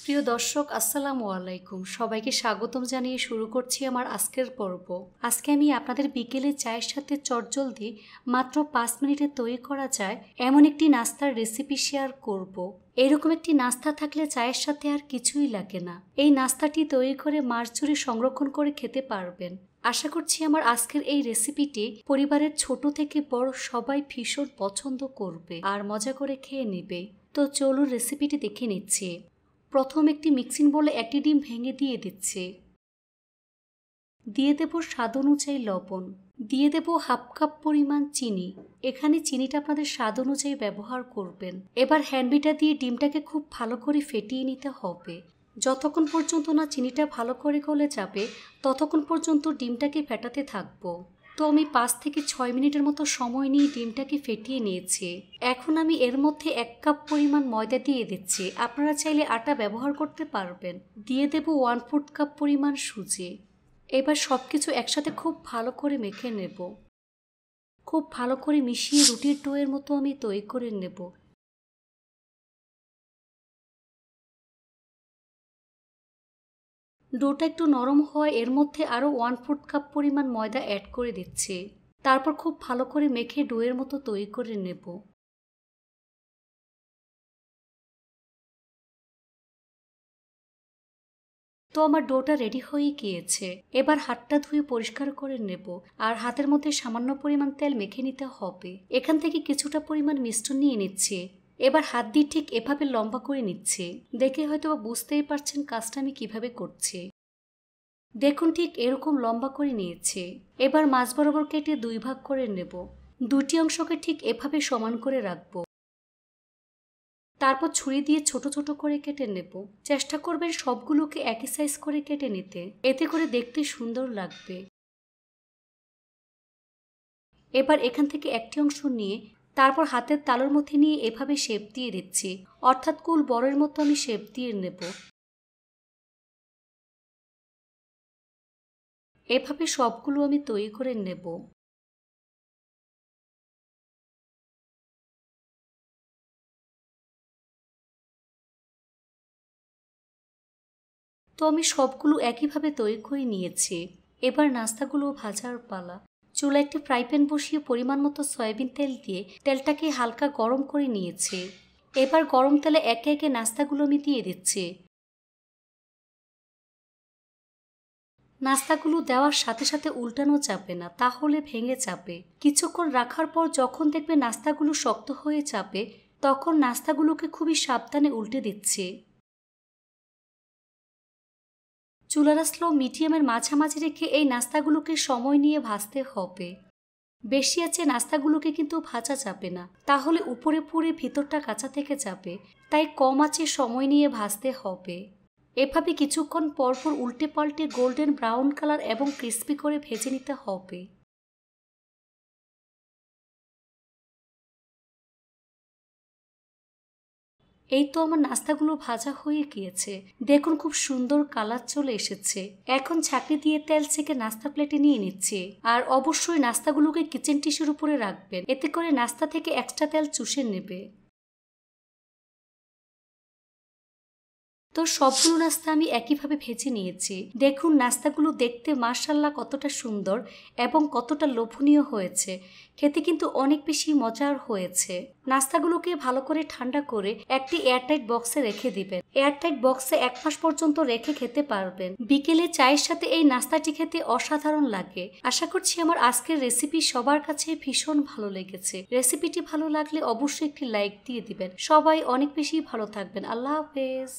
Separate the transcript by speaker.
Speaker 1: প্রিয় দর্শক আসসালামু আলাইকুম, সবাইকে স্বাগতম জানিয়ে শুরু করছি আমার আজকের পর্ব। আজকে আমি আপনাদের বিকেলে চায়ের সাথে চটজলদি মাত্র 5 মিনিটে তৈরি করা যায় এমন একটি নাস্তার রেসিপি শেয়ার করব। এরকম একটি নাস্তা থাকলে চায়ের সাথে আর কিছুই লাগে না। এই নাস্তাটি তৈরি করে মাস জুড়ে সংরক্ষণ করে খেতে পারবেন। আশা করছি আমার আজকের এই রেসিপিটি পরিবারের ছোট থেকে বড় সবাই ভীষণ পছন্দ করবে আর মজা করে খেয়ে নেবে। তো চলুন রেসিপিটি দেখে নিচ্ছি। প্রথম একটি মিক্সিং বোলে একটি ডিম ভেঙে দিয়ে দিচ্ছে। দিয়ে দেব স্বাদ অনুযায়ী লবণ, দিয়ে দেব হাফ কাপ পরিমাণ চিনি। এখানে চিনিটা আপনাদের স্বাদ অনুযায়ী ব্যবহার করবেন। এবার হ্যান্ডবিটার দিয়ে ডিমটাকে খুব ভালো করে ফেটিয়ে নিতে হবে। যতক্ষণ পর্যন্ত না চিনিটা ভালো করে গলে যাবে ততক্ষণ পর্যন্ত ডিমটাকে ফেটাতে থাকবো। তো আমি 5 থেকে 6 মিনিটের মতো সময় নিয়ে ডিমটাকে ফেটিয়ে নিয়েছি। এখন আমি এর মধ্যে 1 কাপ পরিমাণ ময়দা দিয়ে দিচ্ছি। আপনারা চাইলে আটা ব্যবহার করতে পারবেন। দিয়ে দেব 1/4 কাপ পরিমাণ সুজি। এবার সবকিছু একসাথে খুব ভালো করে মেখে নেব। খুব ভালো করে মিশিয়ে রুটির ডোয়ের মতো আমি তৈরি করে নেব। ডোটা একটু নরম হওয়ায় এর মধ্যে আরও 1/4 কাপ পরিমাণ ময়দা অ্যাড করে দিচ্ছি। তারপর খুব ভালো করে মেখে ডোয়ের মতো তৈরি করে নেব। তো আমার ডোটা রেডি হয়ে গিয়েছে। এবার হাতটা ধুয়ে পরিষ্কার করে নেব আর হাতের মধ্যে সামান্য পরিমাণ তেল মেখে নিতে হবে। এখান থেকে কিছুটা পরিমাণ মিশ্রণ নিয়ে নিচ্ছে। এবার হাত দিয়ে ঠিক এভাবে লম্বা করে নিচ্ছে। দেখে হয়তো বুঝতেই পারছেন কাজটা আমি কিভাবে করছি। দেখুন ঠিক এরকম লম্বা করে নিয়েছে। এবার মাঝ বরাবর কেটে 2 ভাগ করে নেব। দুটি অংশকে ঠিক এভাবে সমান করে রাখবো। তারপর ছুরি দিয়ে ছোট ছোট করে কেটে নেব। চেষ্টা করবেন সবগুলোকে একই সাইজ করে কেটে নিতে, এতে করে দেখতে সুন্দর লাগবে। এবার এখান থেকে একটি অংশ নিয়ে তারপর হাতের তালুর মধ্যে নিয়ে এভাবে শেপ দিয়ে দিচ্ছি, অর্থাৎ কুল বড়ের মতো আমি শেপ দিয়ে নেব। এভাবে সবগুলো আমি তৈরি করে নেব। তো আমি সবগুলো একইভাবে তৈরি করে নিয়েছি। এবার নাস্তাগুলো ভাজার পালা। চুলায় একটি ফ্রাই প্যান বসিয়ে পরিমাণ মতো সয়াবিন তেল দিয়ে তেলটাকে হালকা গরম করে নিয়েছি। এবার গরম তেলে একে একে নাস্তাগুলো আমি দিয়ে দিচ্ছি। নাস্তাগুলো দেওয়ার সাথে সাথে উল্টানো যাবে না, তাহলে ভেঙে যাবে। কিছুক্ষণ রাখার পর যখন দেখবে নাস্তাগুলো শক্ত হয়ে যাবে তখন নাস্তাগুলোকে খুবই সাবধানে উল্টে দিচ্ছি। চুলার স্লো মিডিয়ামের মাঝামাঝি রেখে এই নাস্তাগুলোকে সময় নিয়ে ভাজতে হবে। বেশি আছে নাস্তাগুলোকে কিন্তু ভাজা যাবে না, তাহলে উপরে পুড়ে ভিতরটা কাঁচা থেকে যাবে। তাই কম আঁচে সময় নিয়ে ভাজতে হবে। এভাবে কিছুক্ষণ পরপর উল্টে পাল্টে গোল্ডেন ব্রাউন কালার এবং ক্রিস্পি করে ভেজে নিতে হবে। এই তো আমার নাস্তাগুলো ভাজা হয়ে গিয়েছে। দেখুন খুব সুন্দর কালার চলে এসেছে। এখন ছাঁকনি দিয়ে তেল ছেঁকে নাস্তা প্লেটে নিয়ে নিচ্ছি। আর অবশ্যই নাস্তাগুলোকে কিচেন টিস্যুর উপরে রাখবেন, এতে করে নাস্তা থেকে এক্সট্রা তেল চুষে নেবে। তো সবগুলো নাস্তা আমি একইভাবে ভেজে নিয়েছি। দেখুন নাস্তাগুলো দেখতে মাশাআল্লাহ কতটা সুন্দর এবং কতটা লোভনীয় হয়েছে। খেতে কিন্তু অনেক বেশি মজার হয়েছে। নাস্তাগুলোকে ভালো করে ঠান্ডা করে একটি এয়ারটাইট বক্সে রেখে দিবেন। এয়ারটাইট বক্সে 1 মাস পর্যন্ত রেখে খেতে পারবেন। বিকেলে চায়ের সাথে এই নাস্তাটি খেতে অসাধারণ লাগে। আশা করছি আমার আজকের রেসিপি সবার কাছে ভীষণ ভালো লেগেছে। রেসিপিটি ভালো লাগলে অবশ্যই একটি লাইক দিয়ে দিবেন। সবাই অনেক বেশি ভালো থাকবেন। আল্লাহ হাফেজ।